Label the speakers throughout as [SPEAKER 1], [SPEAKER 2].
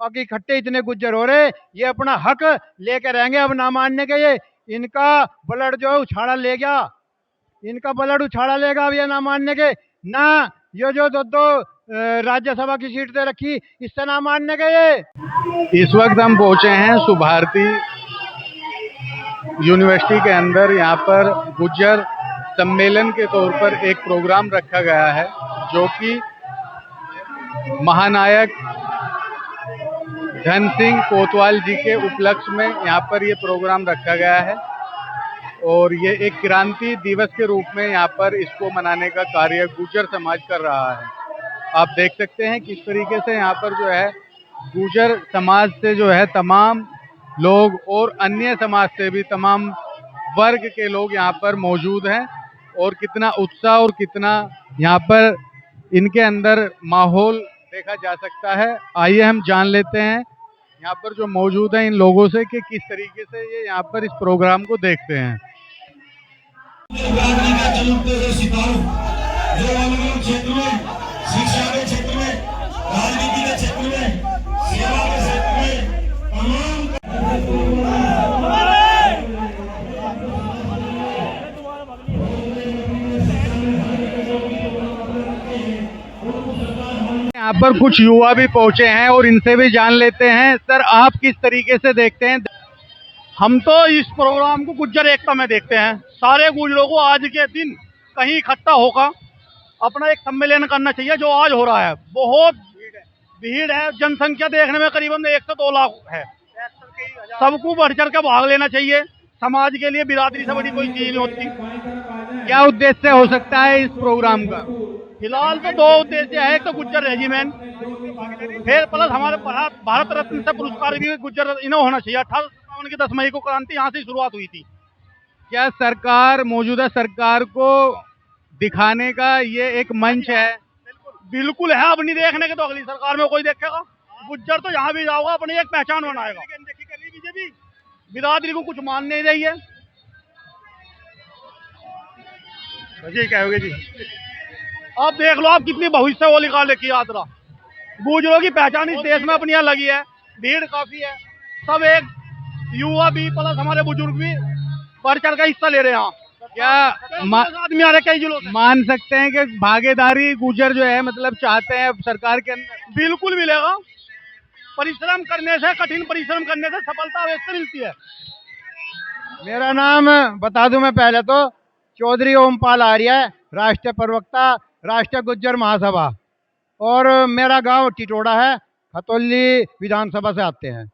[SPEAKER 1] और इकट्ठे इतने गुज्जर हो रहे, ये अपना हक लेके रहेंगे। अब ना मानने के ये इनका ब्लड जो है उछाड़ा ले गया, इनका ब्लड उछाड़ा लेगा। अब ये ना मानने के ना, ये जो दो दो राज्यसभा की सीट दे रखी, इससे ना मानने के ये।
[SPEAKER 2] इस वक्त हम पहुंचे हैं सुभारती यूनिवर्सिटी के अंदर। यहाँ पर गुज्जर सम्मेलन के तौर पर एक प्रोग्राम रखा गया है, जो कि महानायक धन सिंह कोतवाल जी के उपलक्ष्य में यहाँ पर ये प्रोग्राम रखा गया है। और ये एक क्रांति दिवस के रूप में यहाँ पर इसको मनाने का कार्य गुर्जर समाज कर रहा है। आप देख सकते हैं किस तरीके से यहाँ पर जो है गुर्जर समाज से जो है तमाम लोग और अन्य समाज से भी तमाम वर्ग के लोग यहाँ पर मौजूद हैं, और कितना उत्साह और कितना यहाँ पर इनके अंदर माहौल देखा जा सकता है। आइए हम जान लेते हैं यहाँ पर जो मौजूद हैं इन लोगों से कि किस तरीके से ये यहाँ पर इस प्रोग्राम को देखते हैं।
[SPEAKER 3] जो अलग-अलग क्षेत्र में, शिक्षा के क्षेत्र में, राजनीति के क्षेत्र में, सेवा के क्षेत्र में तमाम
[SPEAKER 2] यहाँ पर कुछ युवा भी पहुंचे हैं और इनसे भी जान लेते हैं। सर, आप किस तरीके से देखते हैं?
[SPEAKER 4] हम तो इस प्रोग्राम को गुज्जर एकता में देखते हैं। सारे गुज्जरों को आज के दिन कहीं इकट्ठा होकर अपना एक सम्मेलन करना चाहिए, जो आज हो रहा है। बहुत भीड़ है, जनसंख्या देखने में करीबन 1 से 2 लाख है। सबको बढ़ चढ़ कर भाग लेना चाहिए। समाज के लिए बिरादरी से बड़ी कोई चीज नहीं होती।
[SPEAKER 2] क्या उद्देश्य हो सकता है इस प्रोग्राम का?
[SPEAKER 4] फिलहाल तो 2 उद्देश्य है। एक तो गुज्जर रेजिमेंट, फिर प्लस हमारे भारत रत्न से पुरस्कार भी गुज्जर इन्हें होना चाहिए। 1857 की 10 मई को क्रांति यहाँ से शुरुआत हुई थी।
[SPEAKER 2] क्या सरकार, मौजूदा सरकार को दिखाने का ये एक मंच है?
[SPEAKER 4] बिल्कुल है। अब नहीं देखने के तो अगली सरकार में कोई देखेगा। गुज्जर तो यहाँ भी जाओगा अपनी एक पहचान बनाएगा। बीजेपी बिरादरी को कुछ मान नहीं रही है। जी कहोगे जी, आप देख लो, आप कितनी भविष्य वो निकाले की यात्रा। गुज्जरों की पहचान इस देश में अपनी यहाँ लगी है। भीड़ काफी है, सब एक युवा भी प्लस हमारे बुजुर्ग भी बढ़ चढ़ का हिस्सा ले रहे हैं यहाँ।
[SPEAKER 2] क्या
[SPEAKER 4] आदमी आ रहे कई जिलों से।
[SPEAKER 2] मान सकते हैं कि भागीदारी गुज्जर जो है मतलब चाहते हैं सरकार के अंदर?
[SPEAKER 4] बिल्कुल मिलेगा। परिश्रम करने से, कठिन परिश्रम करने से सफलता अवश्य मिलती है।
[SPEAKER 1] मेरा नाम बता दूं मैं पहले तो, चौधरी ओमपाल आर्य, राष्ट्रीय प्रवक्ता, राष्ट्रीय गुज्जर महासभा। और मेरा गांव टिटोड़ा है, खतौली विधानसभा से आते हैं।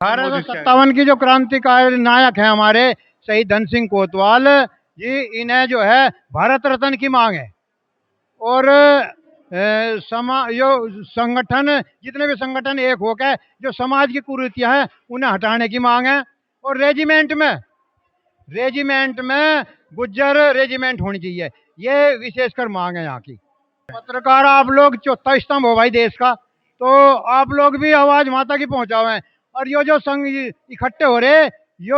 [SPEAKER 1] 1857 की जो क्रांतिकारी नायक है हमारे शहीद धन सिंह कोतवाल जी, इन्हें जो है भारत रत्न की मांग है। और जो संगठन, जितने भी संगठन एक होकर जो समाज की कुरीतियां हैं उन्हें हटाने की मांग है। और रेजिमेंट में गुज्जर रेजिमेंट होनी चाहिए, ये विशेषकर मांग है यहाँ की। पत्रकार आप लोग चौथा स्तंभ हो भाई देश का, तो आप लोग भी आवाज माता की पहुंचाओ हैं। और ये जो संघ इकट्ठे हो रहे, यो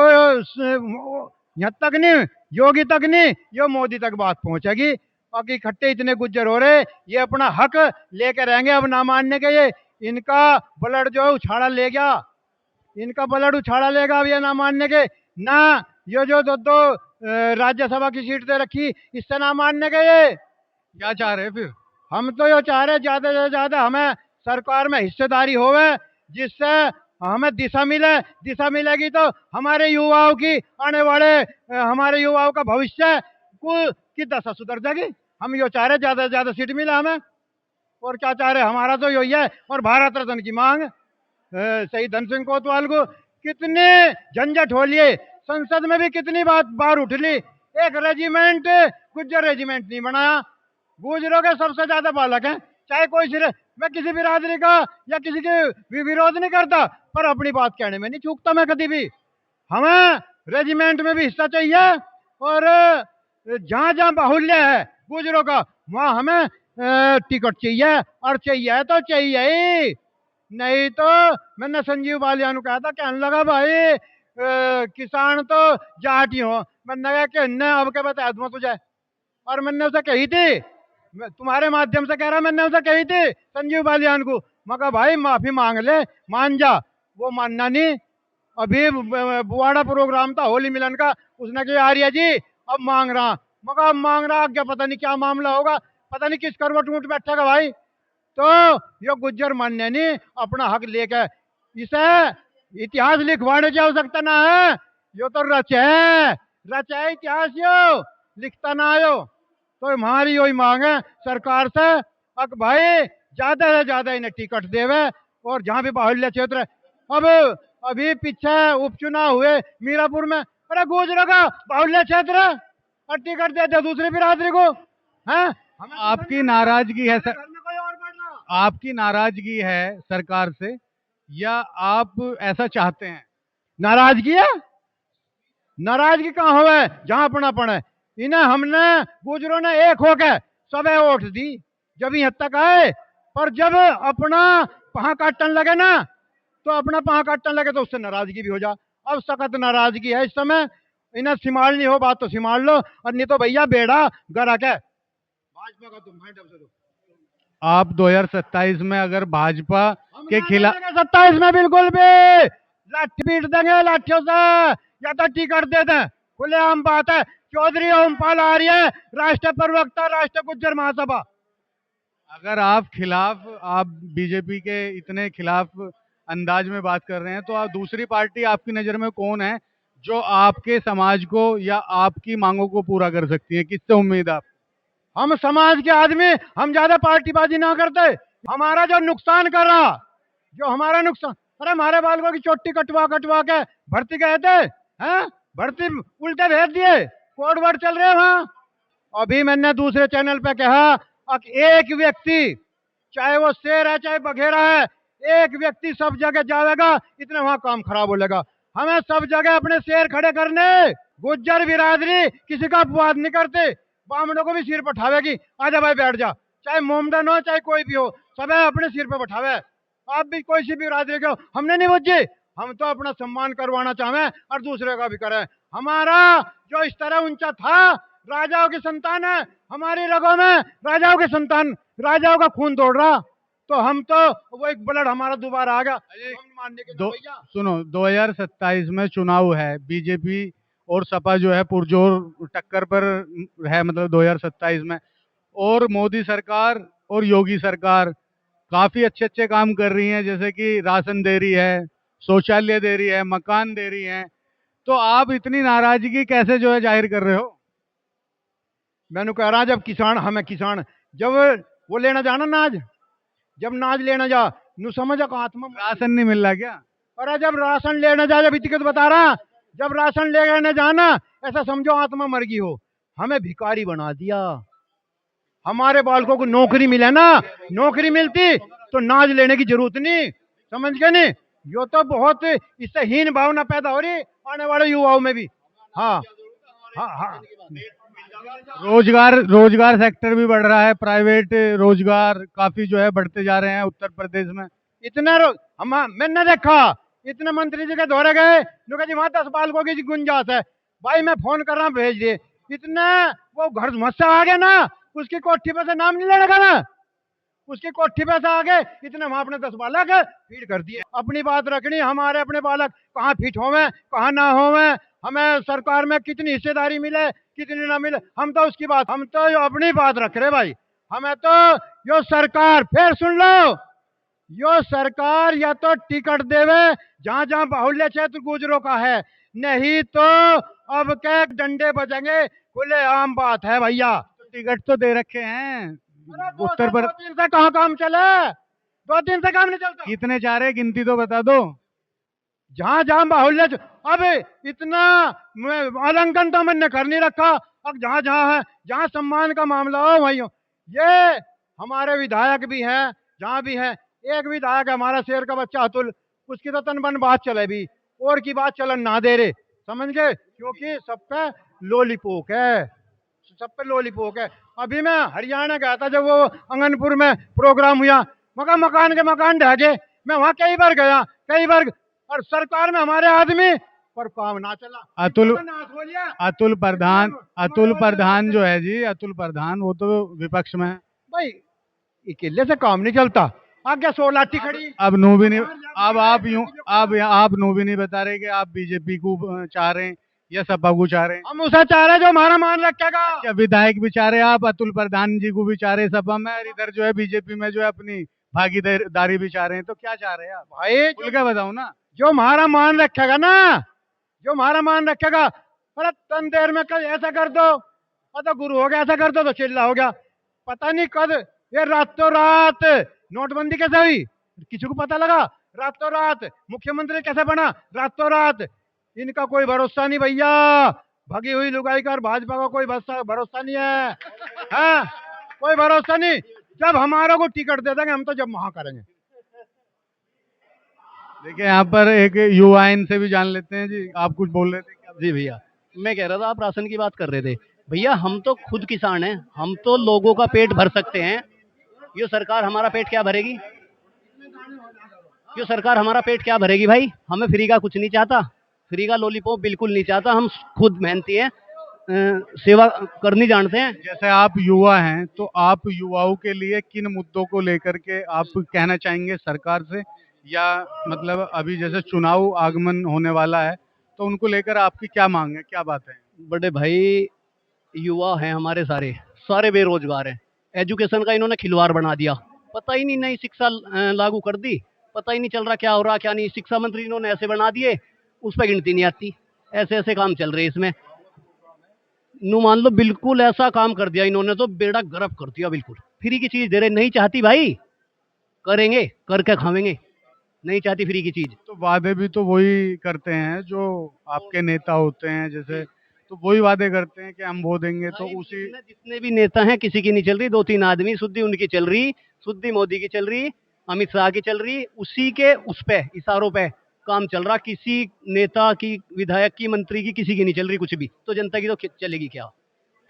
[SPEAKER 1] यहाँ तक नहीं, योगी तक नहीं, यो मोदी तक बात पहुंचेगी। और इकट्ठे इतने गुज्जर हो रहे, ये अपना हक लेके रहेंगे। अब ना मानने के ये इनका ब्लड जो है उछाड़ा ले गया, इनका ब्लड उछाड़ा लेगा। अब ये ना मानने के ना, ये जो दो दो राज्यसभा की सीट दे रखी, इससे ना मानने के ये
[SPEAKER 2] क्या चाह रहे हैं फिर?
[SPEAKER 1] हम तो ये चाह रहे ज्यादा से ज्यादा हमें सरकार में हिस्सेदारी होवे, जिससे हमें दिशा मिले। दिशा मिलेगी तो हमारे युवाओं की आने वाले हमारे युवाओं का भविष्य की दशा सुधर जाएगी। हम यो चाह रहे ज्यादा से ज्यादा सीट मिले हमें, और क्या चाह रहे, हमारा तो यही है। और भारत रत्न की मांग शहीद धन सिंह कोतवाल को कितने झंझट हो लिए, संसद में भी कितनी बार उठ ली, एक रेजिमेंट गुज्जर रेजिमेंट नहीं बनाया। गुज्जरों के सबसे ज्यादा बालक हैं, चाहे कोई सिर्फ, मैं किसी बिरादरी का या किसी के विरोध नहीं करता, पर अपनी बात कहने में नहीं चूकता मैं कभी भी। हमें रेजिमेंट में भी हिस्सा चाहिए, और जहां जहां बाहुल्य है गुज्जरों का, वहां हमें टिकट चाहिए। और चाहिए तो चाहिए ही, नहीं तो मैंने संजीव बालियान को कहा था, कहने लगा भाई किसान तो जाटी हो। मैंने कहा कि अब क्या बता दूं तुझे। और मैंने उसे कही थी, तुम्हारे माध्यम से कह रहा, मैंने उसे कही थी संजीव बालियान को, मगर भाई माफी मांग ले, मान जा। वो मानना नहीं। अभी बुआड़ा प्रोग्राम था होली मिलन का, उसने कहा आर्य जी अब मांग रहा, मगर अब मांग रहा क्या पता नहीं क्या मामला होगा, पता नहीं किस करवट ऊंट बैठेगा भाई। तो यो गुज्जर मान्य नहीं अपना हक लेके, इसे इतिहास लिखवाने की आवश्यकता ना है। यो तो रच है इतिहास, यो लिखता ना आयो। तो हमारी यही मांग है सरकार से, अक भाई ज्यादा से ज्यादा इन्हें टिकट देवे। और जहां भी बाहुल्य क्षेत्र है, अब अभी पीछे उपचुनाव हुए मीरापुर में, अरे गुजरों का बाहुल्य क्षेत्र और टिकट दे दे दूसरी बिरादरी को, हैं?
[SPEAKER 2] आपकी नाराजगी है सर,
[SPEAKER 1] घर में कोई और बैठ रहा।
[SPEAKER 2] आपकी नाराजगी है सरकार से या आप ऐसा चाहते हैं?
[SPEAKER 1] नाराजगी है? नाराजगी कहाँ हुआ है जहां अपनापन है। इन्हें हमने गुजरों ने एक होके सबे वोट दी जब यहाँ तक आए, पर जब अपना पहा काटने लगे ना, तो अपना पहा काटने लगे तो उससे नाराजगी भी हो जा। अब सख्त नाराजगी है इस समय, इन्हें सिमालनी हो बात तो सिमाल लो, और नहीं तो भैया बेड़ा गरा के भाजपा का तुम माइंड से दो।
[SPEAKER 2] आप 2027 में अगर भाजपा के खिलाफ
[SPEAKER 1] 27 में बिल्कुल भी लाठी पीट देंगे लाठियों से, या तो टिकट दे दें, खुलेआम बात है। चौधरी ओमपाल आर्य, राष्ट्रीय प्रवक्ता, राष्ट्रीय गुज्जर महासभा।
[SPEAKER 2] अगर आप बीजेपी के इतने खिलाफ अंदाज में बात कर रहे हैं, तो आप दूसरी पार्टी आपकी नजर में कौन है जो आपके समाज को या आपकी मांगों को पूरा कर सकती है? किससे उम्मीद आप?
[SPEAKER 1] हम समाज के आदमी, हम ज्यादा पार्टीबाजी ना करते। हमारा जो नुकसान कर रहा, जो हमारा नुकसान, अरे हमारे बालकों की चोटी कटवा कटवा के भर्ती गए थे, हैं? भर्ती उल्टे भेज दिए, कोड वर्ड चल रहे वहां। अभी मैंने दूसरे चैनल पे कहा, अब एक व्यक्ति, चाहे वो शेर है चाहे बघेरा है, एक व्यक्ति सब जगह जाएगा, इतना वहां काम खराब हो लेगा। हमें सब जगह अपने शेर खड़े करने। गुज्जर बिरादरी किसी का अपवाद नहीं करते, बामणों को भी सिर पर उठावेगी, आजा भाई बैठ जा, चाहे मोमडन हो चाहे कोई भी हो, सब अपने सिर पर बैठावे। आप भी कोई सी भी बिरादरी के हो, हमने नहीं बुझी, हम तो अपना सम्मान करवाना चाहे और दूसरे का भी करें। हमारा जो इस तरह ऊंचा था, राजाओं की संतान है, हमारी रगों में राजाओं की संतान, राजाओं का खून दौड़ रहा, तो हम तो वो एक ब्लड हमारा दोबारा आ गया, हम मानने के नहीं भैया।
[SPEAKER 2] सुनो, 2027 में चुनाव है, बीजेपी और सपा जो है पुरजोर टक्कर पर है, मतलब 2027 में। और मोदी सरकार और योगी सरकार काफी अच्छे अच्छे काम कर रही हैं, जैसे कि राशन दे रही है, शौचालय दे रही है, मकान दे रही है। तो आप इतनी नाराजगी कैसे जो है जाहिर कर रहे हो?
[SPEAKER 1] मैंने कह रहा, जब किसान, हमें किसान जब वो लेना जाना नाज, जब नाज लेना जा नु समझ आत्मा,
[SPEAKER 2] राशन नहीं मिल रहा क्या?
[SPEAKER 1] अरे जब राशन लेने जा, जब इतनी बता रहा, जब राशन लेने जाना ऐसा समझो आत्मा मर गई हो। हमें भिखारी बना दिया। हमारे बालकों को नौकरी मिले ना, नौकरी मिलती तो नाज लेने की जरूरत नहीं, समझ गए नहीं? यो तो बहुत इससे हीन भावना पैदा हो रही आने वाले युवाओं में भी। हाँ हाँ हाँ,
[SPEAKER 2] रोजगार सेक्टर भी बढ़ रहा है, प्राइवेट रोजगार काफी जो है बढ़ते जा रहे हैं उत्तर प्रदेश में।
[SPEAKER 1] इतना हम मैंने देखा, इतने मंत्री जी के दौरे गए, जो जी वहां 10 बालकों की गुंजाइश है, भाई मैं फोन कर रहा हूँ भेज दिए। इतने वो घर मस्से आ गए ना, उसकी कोठी पे से नाम नहीं लेने का ना, उसकी कोठी पे से आ गए, इतने वहां अपने 10 बालक फीड कर दिए। अपनी बात रखनी, हमारे अपने बालक कहाँ फिट होवे कहाँ ना होवे, हमें सरकार में कितनी हिस्सेदारी मिले कितनी ना मिले, हम तो उसकी बात, हम तो अपनी बात रख रहे भाई। हमें तो यो सरकार, फिर सुन लो, यो सरकार या तो टिकट देवे जहां जहां बाहुल्य क्षेत्र गुजरों का है, नहीं तो अब क्या डंडे बजेंगे, खुले आम बात है भैया।
[SPEAKER 2] टिकट तो दे रखे हैं उत्तर पर।
[SPEAKER 1] 2 दिन से कहाँ काम चले, 2 दिन से काम नहीं चलता।
[SPEAKER 2] कितने जा रहे, गिनती तो बता दो।
[SPEAKER 1] जहां जहां बाहुल्य, अब इतना आलंकन तो मैंने कर नहीं रखा, अब जहां जहां है, जहां सम्मान का मामला हो वही हो। ये हमारे विधायक भी हैं, जहां भी है, एक विधायक है हमारा शेर का बच्चा अतुल, उसकी तो तन बन बात चले भी, और की बात चलन ना दे रहे, समझ गए? क्योंकि सब पे लोलीपोक है, सब पे लोलीपोक है। अभी मैं हरियाणा गया था, जब वो अंगनपुर में प्रोग्राम हुआ, मगर मकान के मकान ढह, मैं वहां कई बार गया, कई बार, और सरकार में हमारे आदमी, पर काम ना चला।
[SPEAKER 2] अतुल प्रधान जो है जी, अतुल प्रधान, वो तो विपक्ष में है
[SPEAKER 1] भाई, अकेले से काम नहीं चलता, आगे 100 लाठी खड़ी।
[SPEAKER 2] अब नो भी नहीं, अब आप यूं, अब आप नो भी नहीं बता रहे कि आप बीजेपी को चाह रहे हैं या सपा को चाह रहे हैं।
[SPEAKER 1] हम उसे चाह रहे हैं जो हमारा मान रखेगा।
[SPEAKER 2] क्या विधायक भी चाह रहे हैं आप, अतुल प्रधान जी को भी चाह रहे हैं सपा में, और इधर जो है बीजेपी में जो है अपनी भागीदारी भी चाह रहे हैं, तो क्या चाह रहे हैं आप?
[SPEAKER 1] भाई
[SPEAKER 2] खुल के बताओ ना।
[SPEAKER 1] जो हमारा मान रखेगा ना, जो हमारा मान रखेगा, अरे तन देर में कल ऐसा कर दो, तो गुरु हो गया, ऐसा कर दो तो चिल्ला हो गया। पता नहीं कद ये रातों रात नोटबंदी कैसे हुई, किसी को पता लगा? रातों रात मुख्यमंत्री कैसे बना, रातों रात। इनका कोई भरोसा नहीं भैया, भगी हुई लुगाई का और भाजपा का कोई भरोसा नहीं है। हाँ, कोई भरोसा नहीं। जब हमारा को टिकट दे देंगे हम तो जब वहां करेंगे।
[SPEAKER 2] देखिए यहाँ पर एक युवा इनसे भी जान लेते हैं जी, आप कुछ बोल रहे थे क्या?
[SPEAKER 5] जी भैया, मैं कह रहा था आप राशन की बात कर रहे थे। भैया हम तो खुद किसान हैं, हम तो लोगों का पेट भर सकते हैं। ये सरकार हमारा पेट क्या भरेगी? ये सरकार हमारा पेट क्या भरेगी भाई? हमें फ्री का कुछ नहीं चाहता, फ्री का लॉलीपॉप बिल्कुल नहीं चाहता। हम खुद मेहनती हैं, सेवा करनी जानते हैं।
[SPEAKER 2] जैसे आप युवा हैं, तो आप युवाओं के लिए किन मुद्दों को लेकर के आप कहना चाहेंगे सरकार से, या मतलब अभी जैसे चुनाव आगमन होने वाला है तो उनको लेकर आपकी क्या मांग है, क्या बात है?
[SPEAKER 5] बड़े भाई, युवा हैं हमारे सारे सारे बेरोजगार हैं। एजुकेशन का इन्होंने खिलवाड़ बना दिया, पता ही नहीं, नई शिक्षा लागू कर दी, पता ही नहीं चल रहा क्या हो रहा क्या नहीं। शिक्षा मंत्री इन्होंने ऐसे बना दिए, उस पर गिनती नहीं आती। ऐसे ऐसे काम चल रहे हैं इसमें। नू मान लो बिल्कुल ऐसा काम कर दिया इन्होंने, तो बेड़ा गर्क कर दिया बिल्कुल। फ्री की चीज दे रहे, नहीं चाहती भाई, करेंगे करके खावेंगे, नहीं चाहती फ्री की चीज।
[SPEAKER 2] तो वादे भी तो वही करते हैं जो आपके नेता होते हैं, जैसे तो वही वादे करते हैं कि हम वो देंगे, तो
[SPEAKER 5] भाई,
[SPEAKER 2] उसी
[SPEAKER 5] जितने भी नेता हैं किसी की नहीं चल रही। 2-3 आदमी शुद्धि उनकी चल रही, शुद्धि मोदी की चल रही, अमित शाह की चल रही, उसी के उस पे इशारों पे काम चल रहा। किसी नेता की, विधायक की, मंत्री की, किसी की नहीं चल रही कुछ भी। तो जनता की तो चलेगी क्या?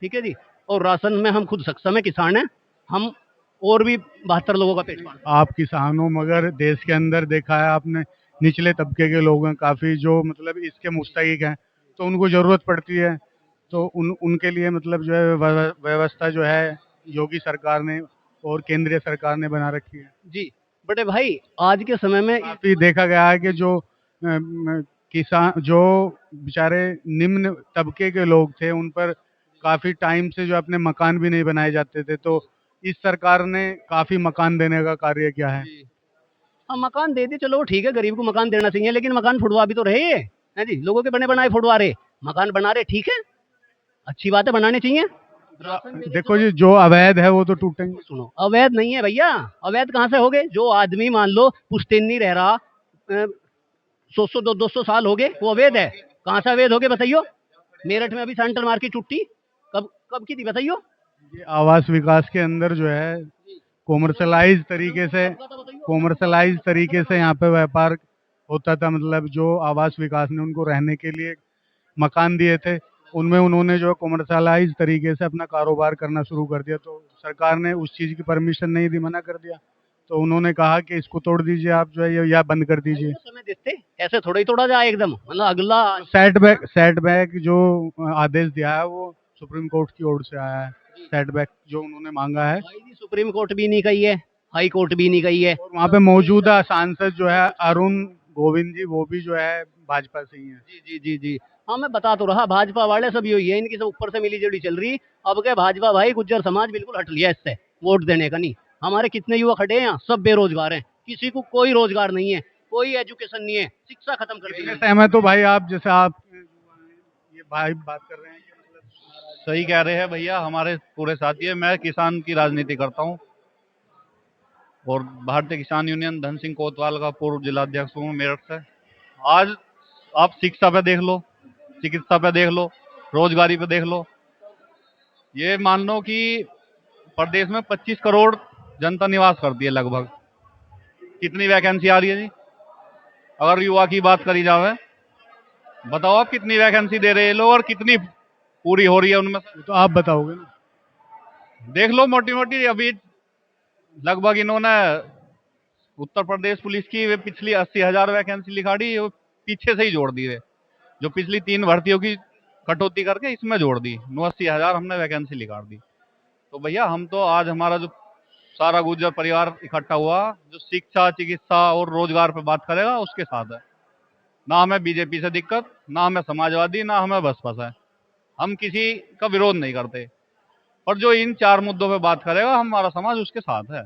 [SPEAKER 5] ठीक है जी। और राशन में हम खुद सक्षम है, किसान है हम, और भी 72 लोगों का पेट पालते
[SPEAKER 2] आप किसान हो, मगर देश के अंदर देखा है आपने निचले तबके के लोग हैं काफी, जो मतलब इसके मुस्तहिक हैं, तो उनको जरूरत पड़ती है, तो उनके लिए मतलब जो है व्यवस्था जो है योगी सरकार ने और केंद्रीय सरकार ने बना रखी है।
[SPEAKER 5] हैं जी। बड़े भाई, आज के समय में
[SPEAKER 2] काफी देखा गया है कि जो किसान, जो बेचारे निम्न तबके के लोग थे, उन पर काफी टाइम से जो अपने मकान भी नहीं बनाए जाते थे, तो इस सरकार ने काफी मकान देने का कार्य किया है।
[SPEAKER 5] हम मकान दे दे, चलो ठीक है, गरीब को मकान देना चाहिए, लेकिन मकान फुड़वा भी तो रहे हैं जी। लोगों के बने बनाए फुड़वा रहे, मकान बना रहे, ठीक है, अच्छी बात है, बनाने चाहिए।
[SPEAKER 2] देखो जी, जो अवैध है वो तो टूटेंगे।
[SPEAKER 5] सुनो, अवैध नहीं है भैया, अवैध कहाँ से हो गए? जो आदमी मान लो पुश्तैनी नहीं रह रहा, 100-200 साल हो गए, वो अवैध है? कहाँ से अवैध हो गए बताइयो? मेरठ में अभी सेंट्रल मार्केट टूटी, कब कब की थी बताइयो?
[SPEAKER 2] ये आवास विकास के अंदर जो है कॉमर्शलाइज तरीके से यहाँ पे व्यापार होता था। मतलब जो आवास विकास ने उनको रहने के लिए मकान दिए थे, उनमें उन्होंने जो कॉमर्शलाइज तरीके से अपना कारोबार करना शुरू कर दिया, तो सरकार ने उस चीज़ की परमिशन नहीं दी, मना कर दिया, तो उन्होंने कहा कि इसको तोड़ दीजिए आप, जो है ये, या बंद कर दीजिए।
[SPEAKER 5] समय देते ऐसे थोड़ा ही तोड़ा जाए एकदम, मतलब अगला।
[SPEAKER 2] सेटबैक जो आदेश दिया है वो सुप्रीम कोर्ट की ओर से आया है। सेटबैक जो उन्होंने मांगा है,
[SPEAKER 5] भाई जी, सुप्रीम कोर्ट भी नहीं कही है, हाई कोर्ट भी नहीं कही है।
[SPEAKER 2] और वहाँ पे मौजूदा सांसद जो है अरुण गोविंद जी, वो भी जो है भाजपा से ही है।
[SPEAKER 5] जी जी जी जी। हाँ, मैं बता तो रहा, भाजपा वाले सब यही है, इनकी सब ऊपर से मिली जुली चल रही। अब क्या भाजपा भाई, गुज्जर समाज बिल्कुल हट लिया इससे, वोट देने का नहीं। हमारे कितने युवा खड़े हैं यहाँ, सब बेरोजगार हैं, किसी को कोई रोजगार नहीं है, कोई एजुकेशन नहीं है, शिक्षा खत्म कर दी है।
[SPEAKER 2] सहमत हो भाई आप, जैसे आप ये भाई बात कर रहे हैं कि मतलब
[SPEAKER 6] सही कह रहे हैं भैया, हमारे पूरे साथी है। मैं किसान की राजनीति करता हूँ और भारतीय किसान यूनियन धन सिंह कोतवाल का पूर्व जिलाध्यक्ष हूँ मेरठ से। आज आप शिक्षा पे देख लो, चिकित्सा पे देख लो, रोजगारी पे देख लो। ये मान लो कि प्रदेश में 25 करोड़ जनता निवास करती है लगभग। कितनी वैकेंसी आ रही है जी? अगर युवा की बात करी जाए, बताओ आप कितनी वैकेंसी दे रहे हैं लोग और कितनी पूरी हो रही है उनमें से?
[SPEAKER 2] तो आप बताओगे ना।
[SPEAKER 6] देख लो मोटी मोटी, अभी लगभग इन्होंने उत्तर प्रदेश पुलिस की वे पिछली 80,000 वैकेंसी निकाली, वो पीछे से ही जोड़ दी है। जो पिछली 3 भर्तियों की कटौती करके इसमें जोड़ दी, 80,000 हमने वैकेंसी निकाल दी। तो भैया हम तो आज हमारा जो सारा गुर्जर परिवार इकट्ठा हुआ, जो शिक्षा, चिकित्सा और रोजगार पे बात करेगा उसके साथ है। ना हमें बीजेपी से दिक्कत, ना हमें समाजवादी, ना हमें बसपा से। हम किसी का विरोध नहीं करते, पर जो इन 4 मुद्दों पे बात करेगा हमारा समाज उसके साथ है।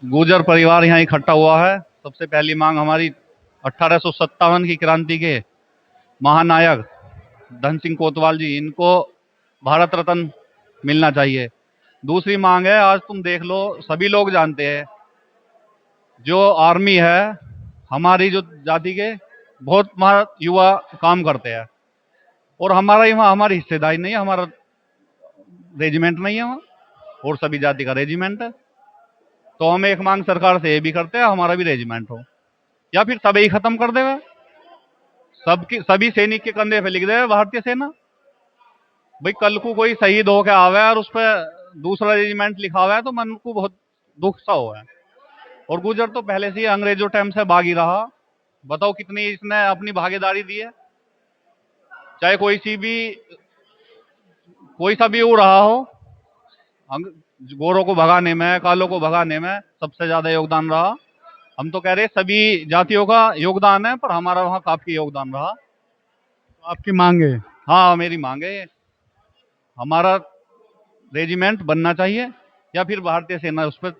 [SPEAKER 6] गुर्जर परिवार यहाँ इकट्ठा हुआ है। सबसे पहली मांग हमारी 1857 की क्रांति के महानायक धन सिंह कोतवाल जी, इनको भारत रत्न मिलना चाहिए। दूसरी मांग है, आज तुम देख लो, सभी लोग जानते हैं जो आर्मी है हमारी जो जाति के, बहुत युवा काम करते हैं और हमारा यहाँ हमारी हिस्सेदारी नहीं है, हमारा रेजिमेंट नहीं है वहाँ, और सभी जाति का रेजिमेंट है। तो हम एक मांग सरकार से ये भी करते हैं, हमारा भी रेजिमेंट हो, या फिर सब ही खत्म कर देवे, सबकी सभी सैनिक के कंधे पे लिख देवे भारतीय सेना। भाई कल को कोई शहीद होके आवे और उस पर दूसरा रेजिमेंट लिखा हुआ है तो मन को बहुत दुख सा हुआ है। और गुर्जर तो पहले से ही अंग्रेजों टाइम से बागी रहा। बताओ कितनी इसने अपनी भागीदारी दी है, चाहे कोई सा भी हो रहा हो, गोरों को भगाने में, कालों को भगाने में सबसे ज्यादा योगदान रहा। हम तो कह रहे सभी जातियों का योगदान है, पर हमारा वहाँ काफी योगदान रहा।
[SPEAKER 2] आपकी मांग है?
[SPEAKER 6] हाँ, मेरी मांग है, हमारा रेजिमेंट बनना चाहिए, या फिर भारतीय सेना उस पर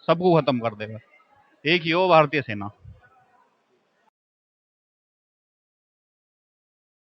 [SPEAKER 6] सबको खत्म कर देगा, एक ही हो भारतीय सेना।